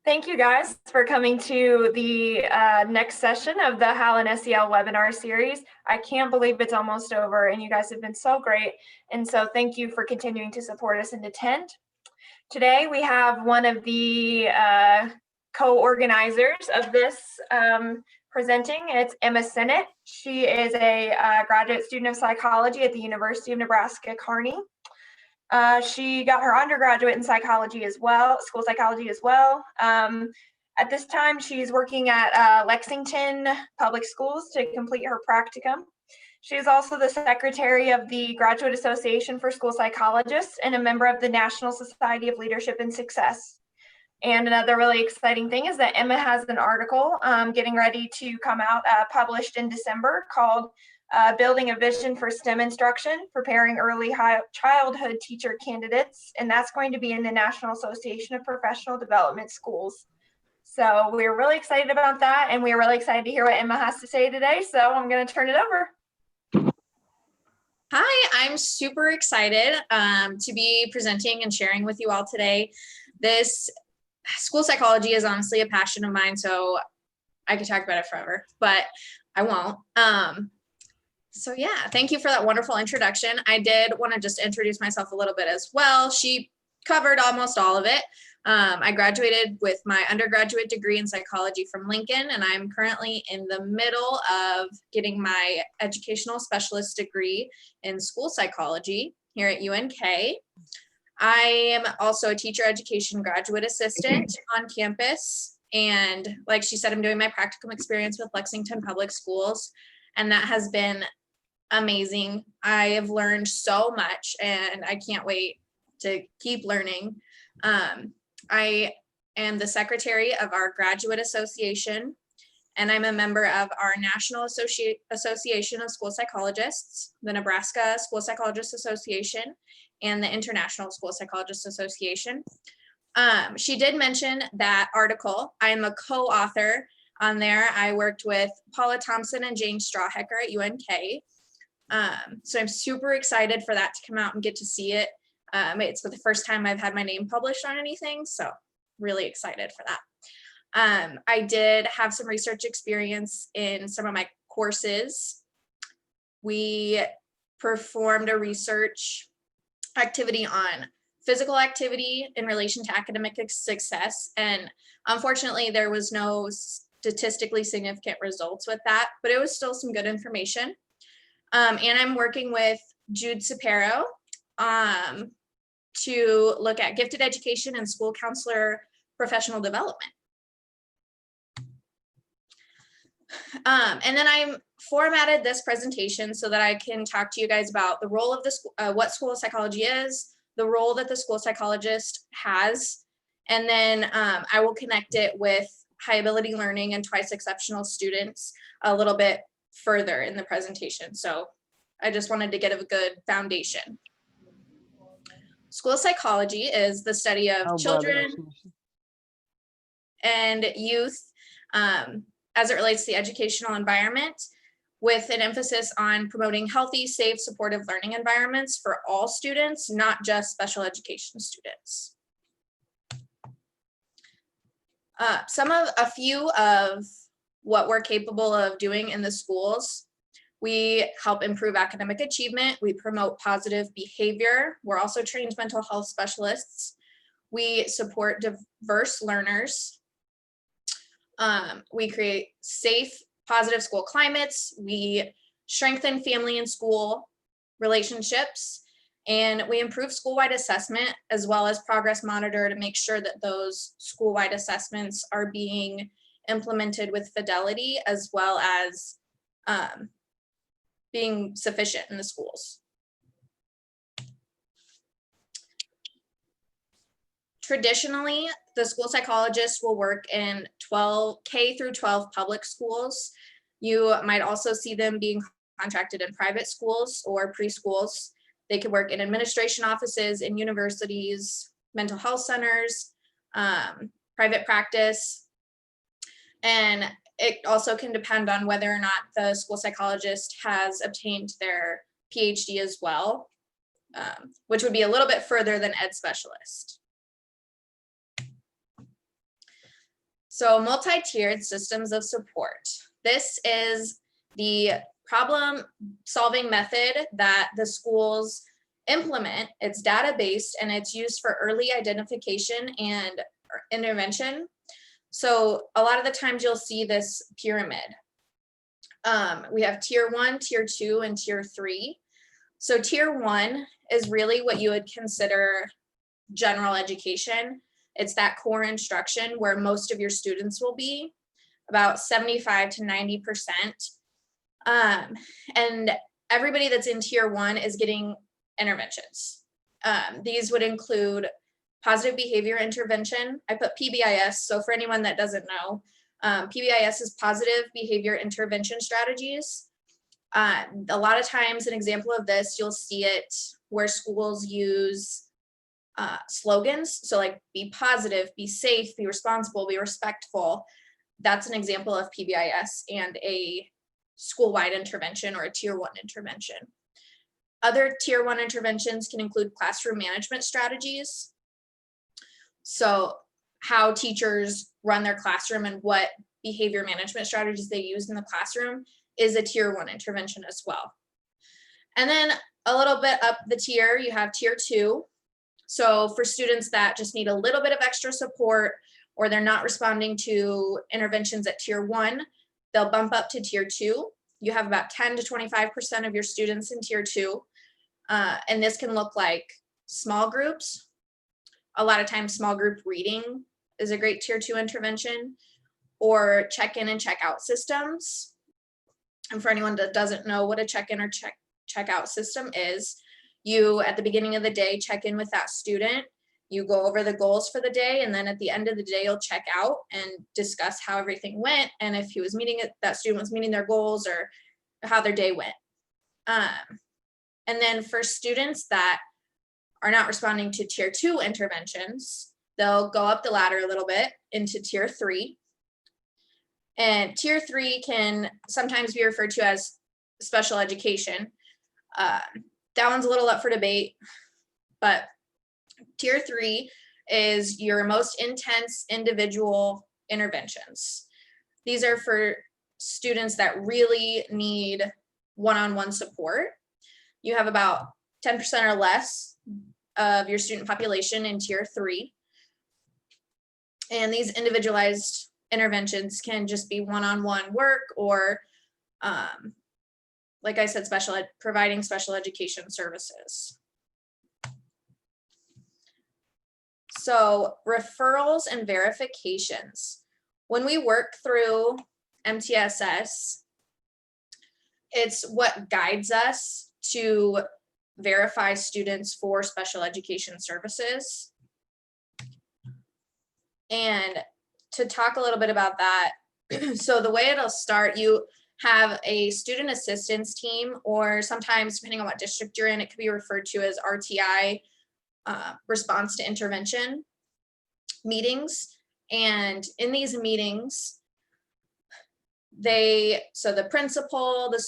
Thank you guys for coming to the next session of the HAL and SEL webinar series. I can't believe it's almost over and you guys have been so great. And so thank you for continuing to support us and attend. Today we have one of the co-organizers of this presenting. It's Emma Sinnett. She is a graduate student of psychology at the University of Nebraska, Kearney. She got her undergraduate in psychology as well, school psychology as well. At this time, she's working at Lexington Public Schools to complete her practicum. She is also the secretary of the Graduate Association for School Psychologists and a member of the National Society of Leadership and Success. And another really exciting thing is that Emma has an article getting ready to come out, published in December, called Building a Vision for STEM Instruction, Preparing Early Childhood Teacher Candidates, and that's going to be in the National Association of Professional Development Schools. So we're really excited about that, and we're really excited to hear what Emma has to say today, so I'm going to turn it over. Hi, I'm super excited to be presenting and sharing with you all today. This school psychology is honestly a passion of mine, so I could talk about it forever, but I won't. So yeah, thank you for that wonderful introduction. I did want to just introduce myself a little bit as well. She covered almost all of it. I graduated with my undergraduate degree in psychology from Lincoln, and I'm currently in the middle of getting my educational specialist degree in school psychology here at UNK. I am also a teacher education graduate assistant on campus. And like she said, I'm doing my practicum experience with Lexington Public Schools, and that has been amazing. I have learned so much and I can't wait to keep learning. I am the secretary of our graduate association, and I'm a member of our National Association of School Psychologists, the Nebraska School Psychologists Association, and the International School Psychologists Association. She did mention that article. I am a co-author on there. I worked with Paula Thompson and Jane Strawhecker at UNK. So I'm super excited for that to come out and get to see it. It's the first time I've had my name published on anything, so really excited for that. I did have some research experience in some of my courses. We performed a research activity on physical activity in relation to academic success, and unfortunately there was no statistically significant results with that, but it was still some good information. And I'm working with Jude Sapero to look at gifted education and school counselor professional development. And then I formatted this presentation so that I can talk to you guys about the role of the what school psychology is, the role that the school psychologist has, and then I will connect it with high ability learning and twice exceptional students a little bit further in the presentation. So I just wanted to get a good foundation. School psychology is the study of children and youth as it relates to the educational environment, with an emphasis on promoting healthy, safe, supportive learning environments for all students, not just special education students. A few of what we're capable of doing in the schools: we help improve academic achievement, we promote positive behavior, we're also trained mental health specialists, we support diverse learners, we create safe, positive school climates, we strengthen family and school relationships, and we improve school-wide assessment as well as progress monitor to make sure that those school-wide assessments are being implemented with fidelity as well as being sufficient in the schools. Traditionally, the school psychologist will work in K through 12 public schools. You might also see them being contracted in private schools or preschools. They could work in administration offices, in universities, mental health centers, private practice. And it also can depend on whether or not the school psychologist has obtained their PhD as well, which would be a little bit further than ed specialist. So multi-tiered systems of support. This is the problem-solving method that the schools implement. It's data-based and it's used for early identification and intervention. So a lot of the times you'll see this pyramid. We have tier 1, tier 2, and tier 3. So tier 1 is really what you would consider general education. It's that core instruction where most of your students will be, about 75 to 90%. And everybody that's in tier 1 is getting interventions. These would include positive behavior intervention. I put PBIS, so for anyone that doesn't know, PBIS is positive behavior intervention strategies. A lot of times, an example of this, you'll see it where schools use slogans. So like, be positive, be safe, be responsible, be respectful. That's an example of PBIS and a school-wide intervention or a tier 1 intervention. Other tier 1 interventions can include classroom management strategies. So how teachers run their classroom and what behavior management strategies they use in the classroom is a tier 1 intervention as well. And then a little bit up the tier, you have tier 2. So for students that just need a little bit of extra support or they're not responding to interventions at tier 1, they'll bump up to tier 2. You have about 10 to 25% of your students in tier 2. And this can look like small groups. A lot of times small group reading is a great tier 2 intervention, or check-in and check-out systems. And for anyone that doesn't know what a check-in or check-out system is, you, at the beginning of the day, check in with that student, you go over the goals for the day, and then at the end of the day, you'll check out and discuss how everything went, and if he was meeting it, that student was meeting their goals, or how their day went. And then for students that are not responding to tier 2 interventions, they'll go up the ladder a little bit into tier 3. And tier 3 can sometimes be referred to as special education. That one's a little up for debate, but tier 3 is your most intense individual interventions. These are for students that really need one-on-one support. You have about 10% or less of your student population in tier 3. And these individualized interventions can just be one-on-one work or, like I said, providing special education services. So referrals and verifications. When we work through MTSS, it's what guides us to verify students for special education services. And to talk a little bit about that, so the way it'll start, you have a student assistance team, or sometimes depending on what district you're in, it could be referred to as RTI, response to intervention meetings. And in these meetings, so the principal, the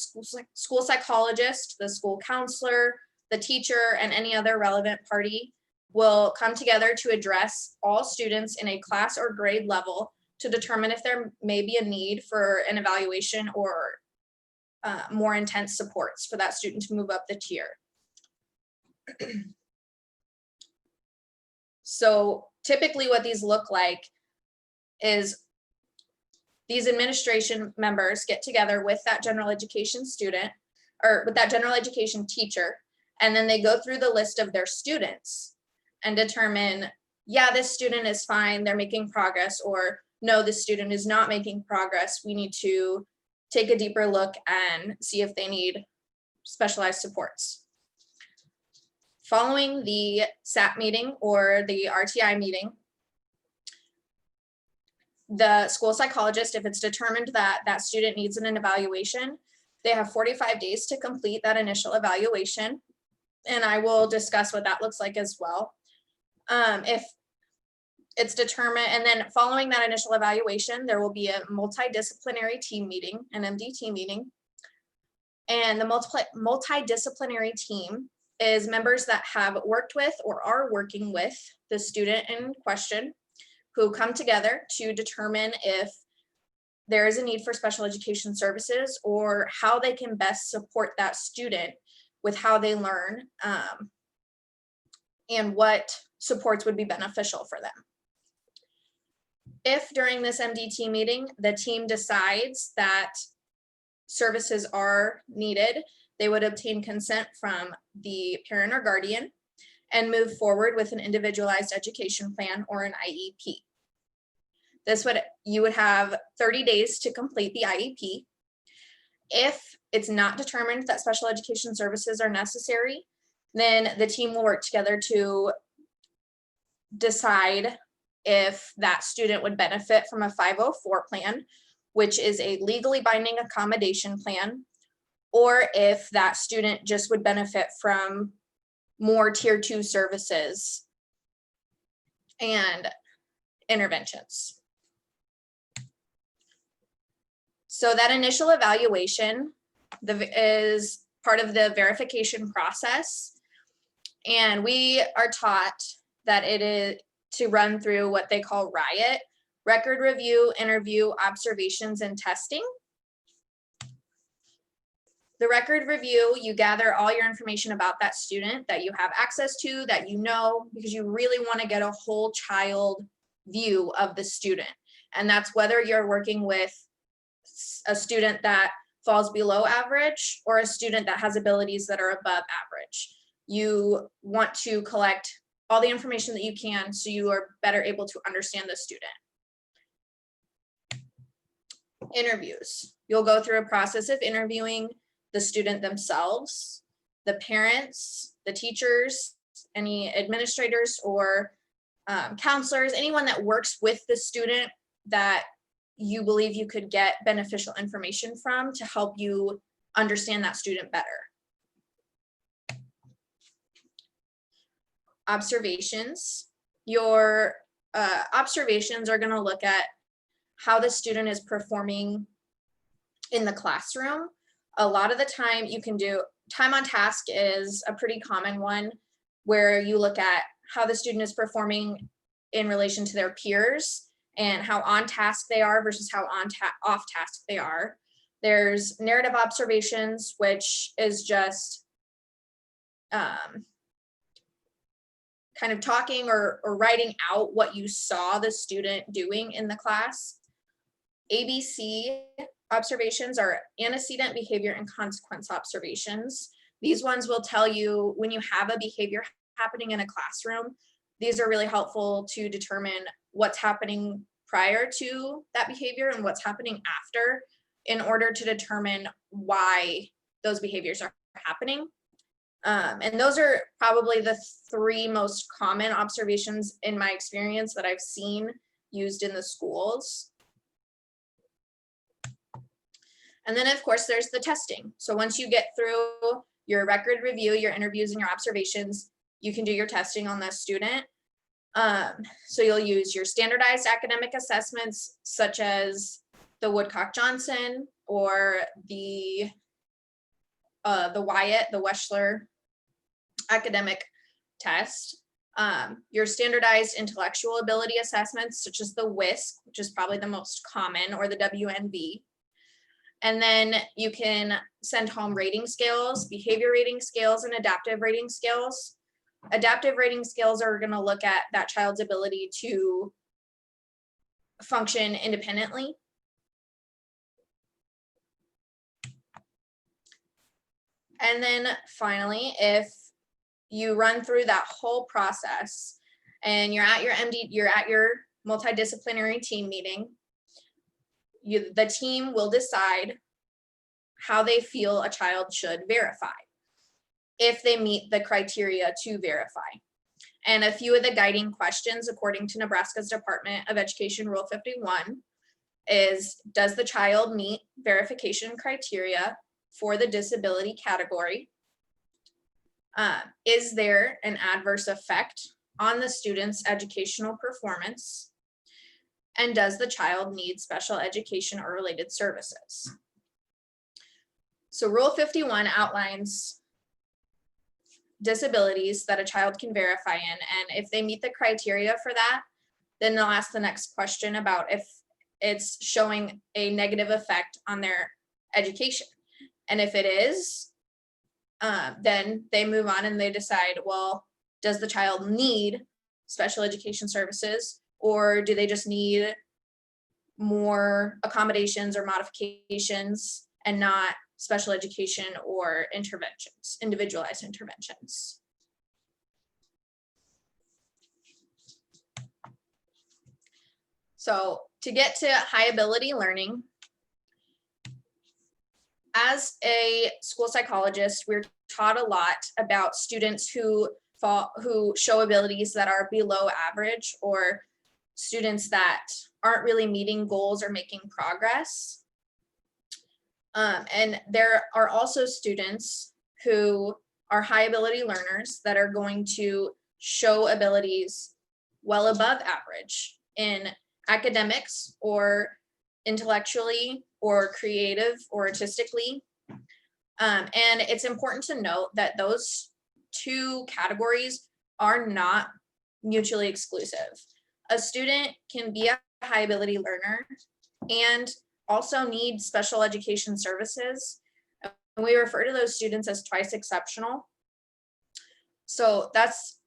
school psychologist, the school counselor, the teacher, and any other relevant party will come together to address all students in a class or grade level to determine if there may be a need for an evaluation or more intense supports for that student to move up the tier. So typically what these look like is these administration members get together with that general education student or with that general education teacher, and then they go through the list of their students and determine, yeah, this student is fine, they're making progress, or no, this student is not making progress. We need to take a deeper look and see if they need specialized supports. Following the SAP meeting or the RTI meeting, the school psychologist, if it's determined that that student needs an evaluation, they have 45 days to complete that initial evaluation. And I will discuss what that looks like as well. If it's determined, and then following that initial evaluation, there will be a multidisciplinary team meeting, an MDT meeting. And the multidisciplinary team is members that have worked with or are working with the student in question, who come together to determine if there is a need for special education services or how they can best support that student with how they learn, and what supports would be beneficial for them. If during this MDT meeting, the team decides that services are needed, they would obtain consent from the parent or guardian and move forward with an individualized education plan or an IEP. You would have 30 days to complete the IEP. If it's not determined that special education services are necessary, then the team will work together to decide if that student would benefit from a 504 plan, which is a legally binding accommodation plan, or if that student just would benefit from more tier 2 services and interventions. So that initial evaluation is part of the verification process. And we are taught that it is to run through what they call RIOT: record review, interview, observations, and testing. The record review, you gather all your information about that student that you have access to, that you know, because you really want to get a whole child view of the student. And that's whether you're working with a student that falls below average or a student that has abilities that are above average. You want to collect all the information that you can so you are better able to understand the student. Interviews. You'll go through a process of interviewing the student themselves, the parents, the teachers, any administrators or counselors, anyone that works with the student that you believe you could get beneficial information from to help you understand that student better. Observations. Your observations are going to look at how the student is performing in the classroom. A lot of the time you can do time on task is a pretty common one where you look at how the student is performing in relation to their peers and how on task they are versus how off task they are. There's narrative observations, which is just kind of talking or writing out what you saw the student doing in the class. ABC observations are antecedent behavior and consequence observations. These ones will tell you when you have a behavior happening in a classroom. These are really helpful to determine what's happening prior to that behavior and what's happening after in order to determine why those behaviors are happening. And those are probably the 3 most common observations in my experience that I've seen used in the schools. And then of course there's the testing. So once you get through your record review, your interviews and your observations, you can do your testing on the student. So you'll use your standardized academic assessments such as the Woodcock-Johnson or the Wyatt, the Weschler academic test. Your standardized intellectual ability assessments such as the WISC, which is probably the most common, or the WNV. And then you can send home rating scales, behavior rating scales, and adaptive rating scales. Adaptive rating scales are going to look at that child's ability to function independently. And then finally, if you run through that whole process and you're at your multidisciplinary team meeting, the team will decide how they feel a child should verify, if they meet the criteria to verify. And a few of the guiding questions, according to Nebraska's Department of Education Rule 51, is, does the child meet verification criteria for the disability category? Is there an adverse effect on the student's educational performance? And does the child need special education or related services? So Rule 51 outlines disabilities that a child can verify in, and if they meet the criteria for that, then they'll ask the next question about if it's showing a negative effect on their education. And if it is, then they move on and they decide, well, does the child need special education services, or do they just need more accommodations or modifications and not special education or interventions, individualized interventions? So to get to high ability learning, as a school psychologist, we're taught a lot about students who show abilities that are below average, or students that aren't really meeting goals or making progress. And there are also students who are high ability learners that are going to show abilities well above average in academics or intellectually or creative or artistically. And it's important to note that those two categories are not mutually exclusive. A student can be a high ability learner and also need special education services. And we refer to those students as twice exceptional. So that's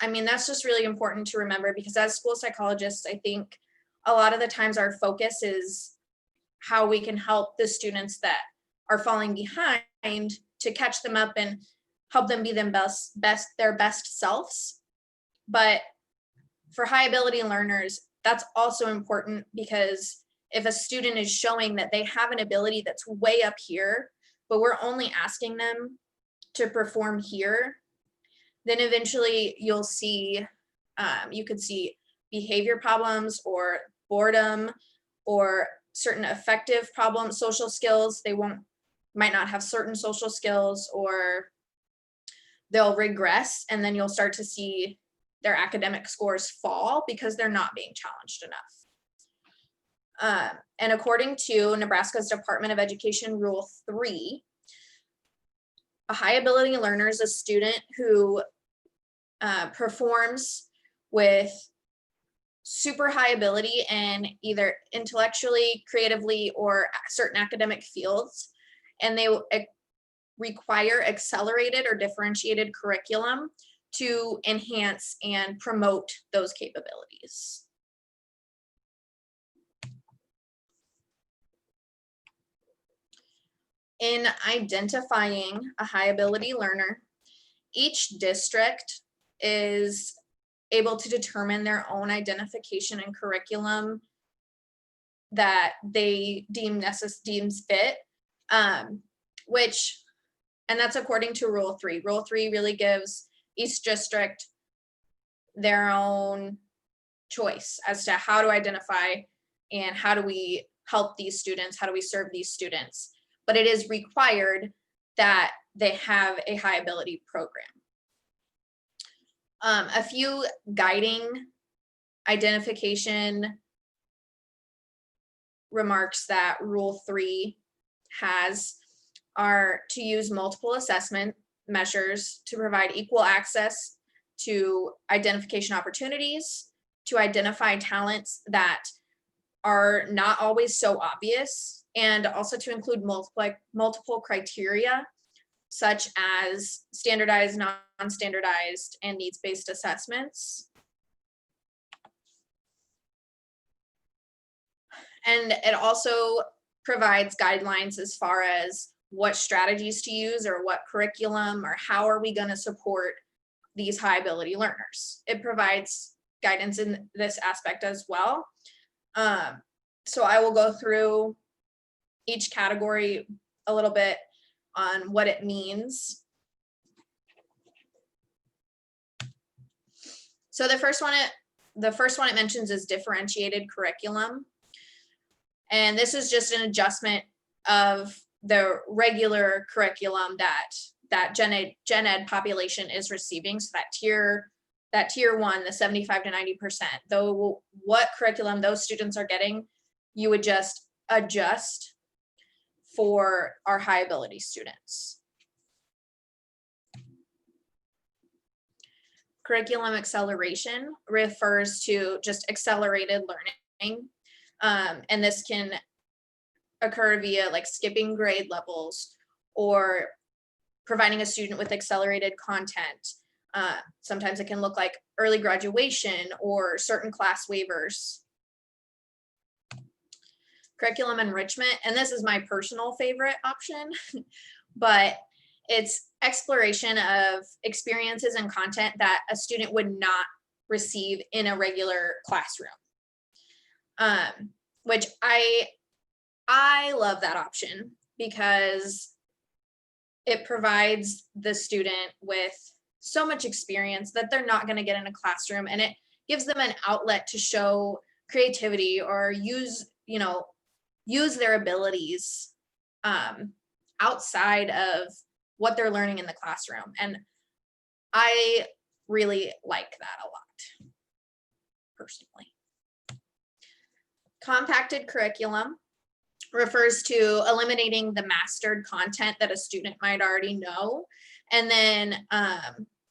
just really important to remember, because as school psychologists, I think a lot of the times our focus is how we can help the students that are falling behind to catch them up and help them be their best selves. But for high ability learners, that's also important, because if a student is showing that they have an ability that's way up here, but we're only asking them to perform here, then eventually you'll see, you could see behavior problems or boredom or certain affective problems, social skills. They might not have certain social skills, or they'll regress, and then you'll start to see their academic scores fall because they're not being challenged enough. And according to Nebraska's Department of Education Rule 3, a high ability learner is a student who performs with super high ability in either intellectually, creatively, or certain academic fields, and they require accelerated or differentiated curriculum to enhance and promote those capabilities. In identifying a high ability learner, each district is able to determine their own identification and curriculum that they deems fit, and that's according to Rule 3. Rule 3 really gives each district their own choice as to how to identify and how do we help these students, how do we serve these students. But it is required that they have a high ability program. A few guiding identification remarks that Rule 3 has are to use multiple assessment measures to provide equal access to identification opportunities, to identify talents that are not always so obvious, and also to include multiple criteria, such as standardized, non-standardized, and needs-based assessments. And it also provides guidelines as far as what strategies to use, or what curriculum, or how are we going to support these high ability learners. It provides guidance in this aspect as well. So I will go through each category a little bit on what it means. So the first one it mentions is differentiated curriculum. And this is just an adjustment of the regular curriculum that gen ed population is receiving. So that tier 1, the 75 to 90%, though what curriculum those students are getting, you would just adjust for our high ability students. Curriculum acceleration refers to just accelerated learning. And this can occur via like skipping grade levels or providing a student with accelerated content. Sometimes it can look like early graduation or certain class waivers. Curriculum enrichment, and this is my personal favorite option, but it's exploration of experiences and content that a student would not receive in a regular classroom. Which I love that option because it provides the student with so much experience that they're not going to get in a classroom, and it gives them an outlet to show creativity or use their abilities outside of what they're learning in the classroom. And I really like that a lot, personally. Compacted curriculum refers to eliminating the mastered content that a student might already know, and then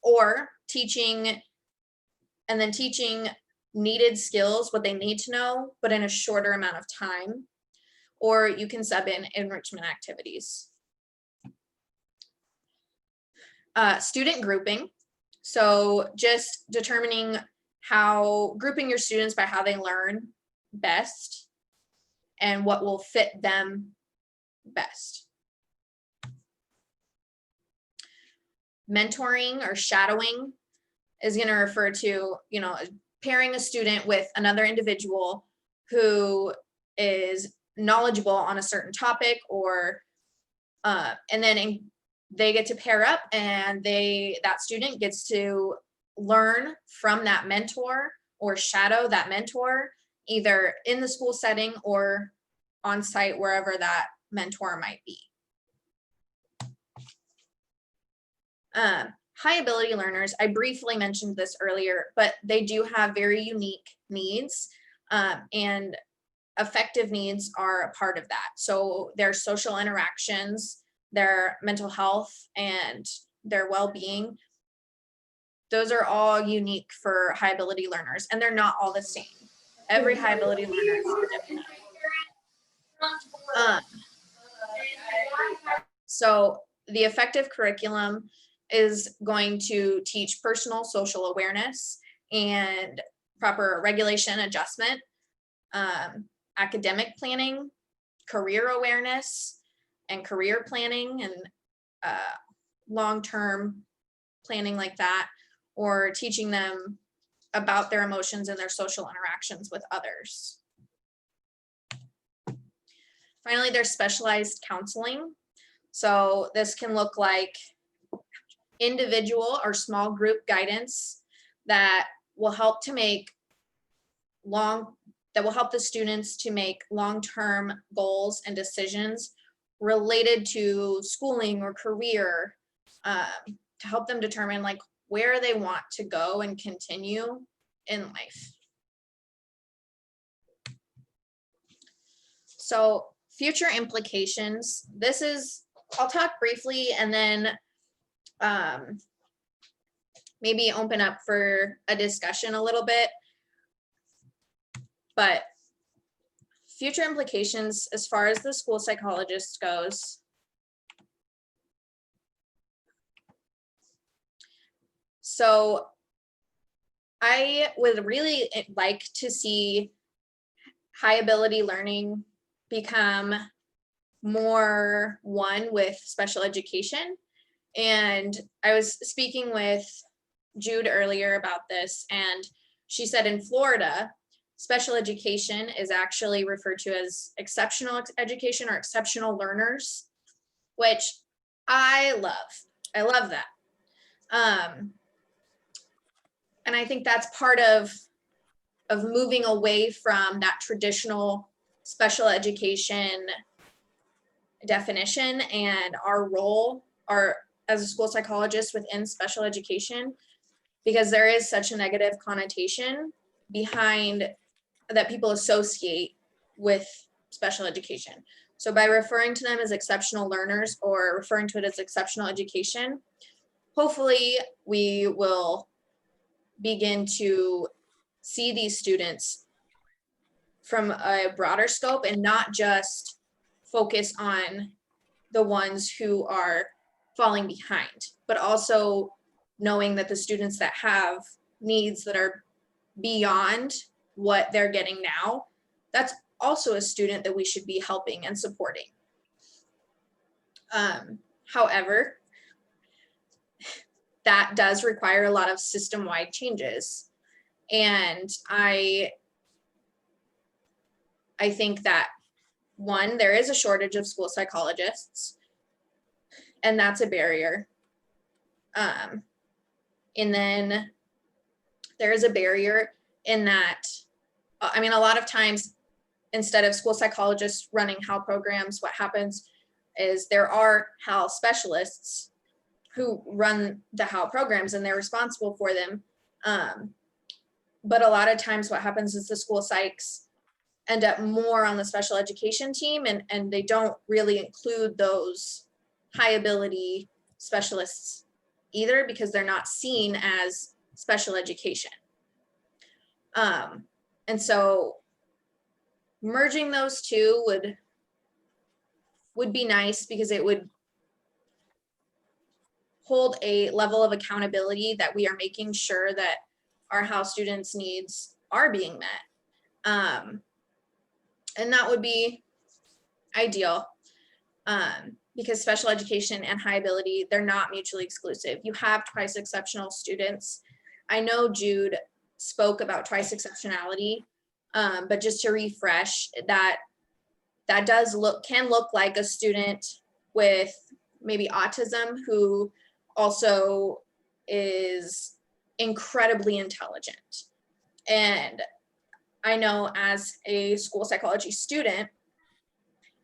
or teaching needed skills, what they need to know, but in a shorter amount of time. Or you can sub in enrichment activities. Student grouping. So just determining grouping your students by how they learn best and what will fit them best. Mentoring or shadowing is going to refer to, pairing a student with another individual who is knowledgeable on a certain topic, or and then they get to pair up, and that student gets to learn from that mentor or shadow that mentor, either in the school setting or on site, wherever that mentor might be. High ability learners, I briefly mentioned this earlier, but they do have very unique needs, and affective needs are a part of that. So their social interactions, their mental health, and their well-being, those are all unique for high ability learners, and they're not all the same. Every high ability learner is different. So the effective curriculum is going to teach personal social awareness and proper regulation adjustment, academic planning, career awareness, and career planning, and long-term planning like that, or teaching them about their emotions and their social interactions with others. Finally, there's specialized counseling. So this can look like individual or small group guidance that will help the students to make long-term goals and decisions related to schooling or career, to help them determine like where they want to go and continue in life. So future implications, I'll talk briefly and then maybe open up for a discussion a little bit. But future implications as far as the school psychologist goes. So I would really like to see high ability learning become more one with special education. And I was speaking with Jude earlier about this, and she said in Florida, special education is actually referred to as exceptional education or exceptional learners, which I love. I love that. And I think that's part of moving away from that traditional special education definition and our role as a school psychologist within special education, because there is such a negative connotation behind that people associate with special education. So by referring to them as exceptional learners or referring to it as exceptional education, hopefully we will begin to see these students from a broader scope and not just focus on the ones who are falling behind, but also knowing that the students that have needs that are beyond what they're getting now, that's also a student that we should be helping and supporting. However, that does require a lot of system-wide changes. And I think that, one, there is a shortage of school psychologists, and that's a barrier. And then there is a barrier in that, I mean, a lot of times, instead of school psychologists running HAL programs, what happens is there are HAL specialists who run the HAL programs and they're responsible for them. But a lot of times what happens is the school psychs end up more on the special education team, and they don't really include those high ability specialists either, because they're not seen as special education. And so merging those two would be nice, because it would hold a level of accountability that we are making sure that our HAL students' needs are being met. And that would be ideal, because special education and high ability, they're not mutually exclusive. You have twice exceptional students. I know Jude spoke about twice exceptionality, but just to refresh, that can look like a student with maybe autism who also is incredibly intelligent. And I know as a school psychology student,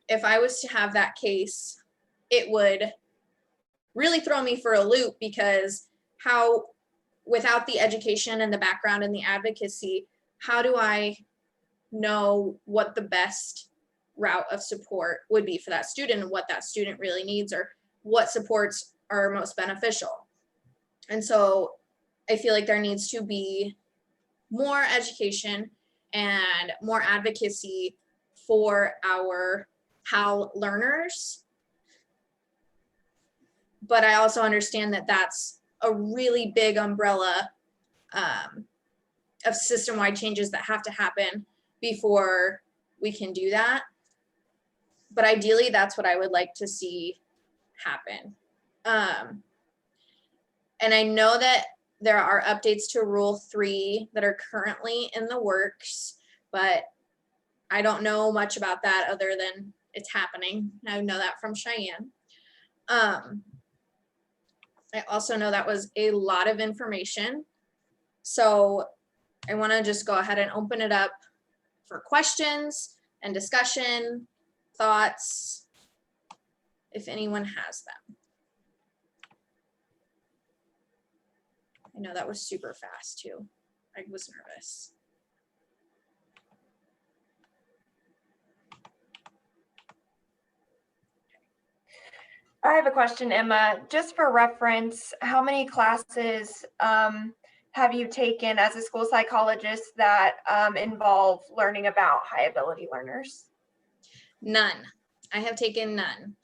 if I was to have that case, it would really throw me for a loop, because without the education and the background and the advocacy, how do I know what the best route of support would be for that student and what that student really needs, or what supports are most beneficial? And so I feel like there needs to be more education and more advocacy for our HAL learners. But I also understand that that's a really big umbrella of system-wide changes that have to happen before we can do that. But ideally, that's what I would like to see happen. And I know that there are updates to Rule 3 that are currently in the works, but I don't know much about that other than it's happening. I know that from Cheyenne. I also know that was a lot of information. So I want to just go ahead and open it up for questions and discussion, thoughts, if anyone has them. I know that was super fast too. I was nervous. I have a question, Emma. Just for reference, how many classes have you taken as a school psychologist that involve learning about high ability learners? None. I have taken none.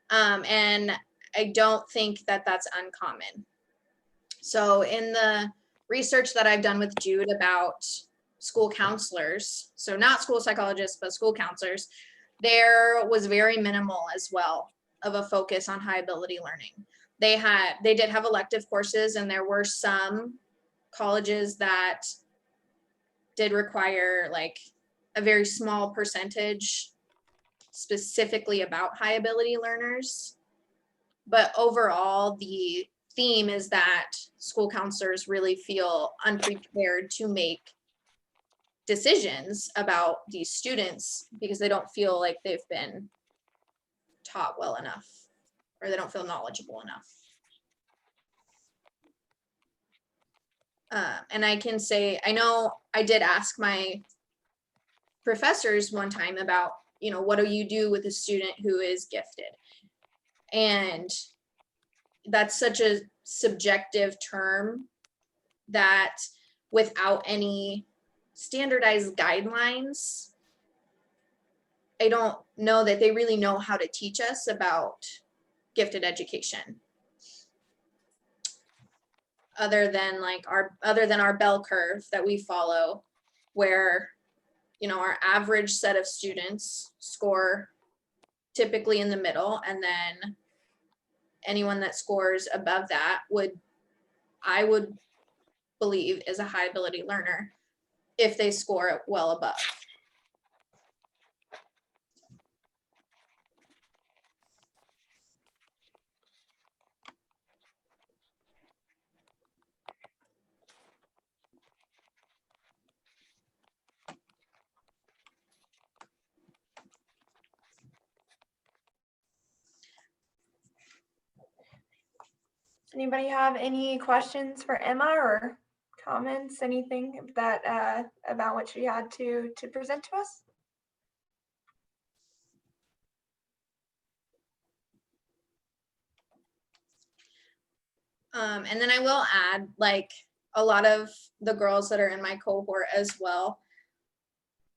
And I don't think that that's uncommon. So in the research that I've done with Jude about school counselors, so not school psychologists, but school counselors, there was very minimal as well of a focus on high ability learning. They did have elective courses, and there were some colleges that did require like a very small percentage specifically about high ability learners. But overall, the theme is that school counselors really feel unprepared to make decisions about these students because they don't feel like they've been taught well enough, or they don't feel knowledgeable enough. And I can say, I know I did ask my professors one time about, what do you do with a student who is gifted? And that's such a subjective term that without any standardized guidelines, I don't know that they really know how to teach us about gifted education. Other than our bell curve that we follow, where, you know, our average set of students score typically in the middle, and then anyone that scores above that I would believe is a high ability learner if they score well above. Anybody have any questions for Emma or comments, anything that about what she had to present to us? And then I will add, like, a lot of the girls that are in my cohort as well,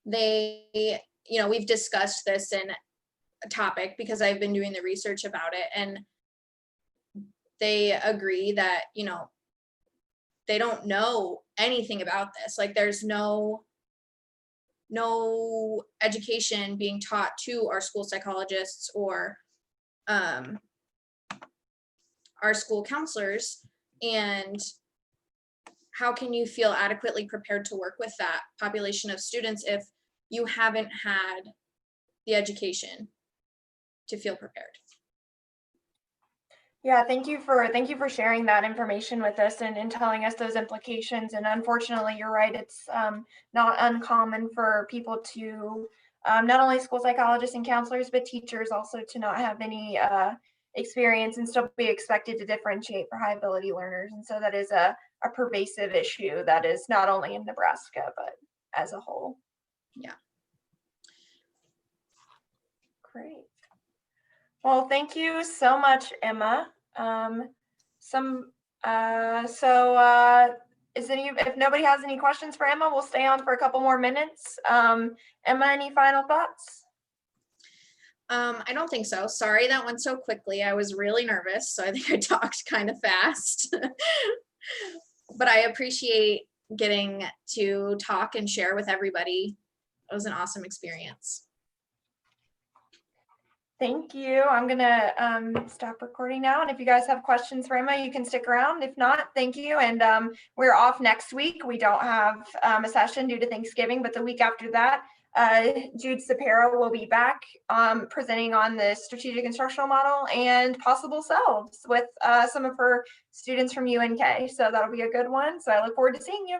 they, you know, we've discussed this in a topic because I've been doing the research about it, and they agree that, you know, they don't know anything about this. Like, there's no education being taught to our school psychologists or our school counselors. And how can you feel adequately prepared to work with that population of students if you haven't had the education to feel prepared? Yeah, thank you for sharing that information with us and telling us those implications. And unfortunately, you're right, it's not uncommon for people to, not only school psychologists and counselors, but teachers also, to not have any experience and still be expected to differentiate for high ability learners. And so that is a pervasive issue that is not only in Nebraska, but as a whole. Yeah. Great. Well, thank you so much, Emma. If nobody has any questions for Emma, we'll stay on for a couple more minutes. Emma, any final thoughts? I don't think so. Sorry that went so quickly. I was really nervous, so I think I talked kind of fast. But I appreciate getting to talk and share with everybody. It was an awesome experience. Thank you. I'm gonna stop recording now. And if you guys have questions for Emma, you can stick around. If not, thank you. And we're off next week. We don't have a session due to Thanksgiving, but the week after that, Jude Sapera will be back presenting on the strategic instructional model and possible selves with some of her students from UNK. So that'll be a good one. So I look forward to seeing you.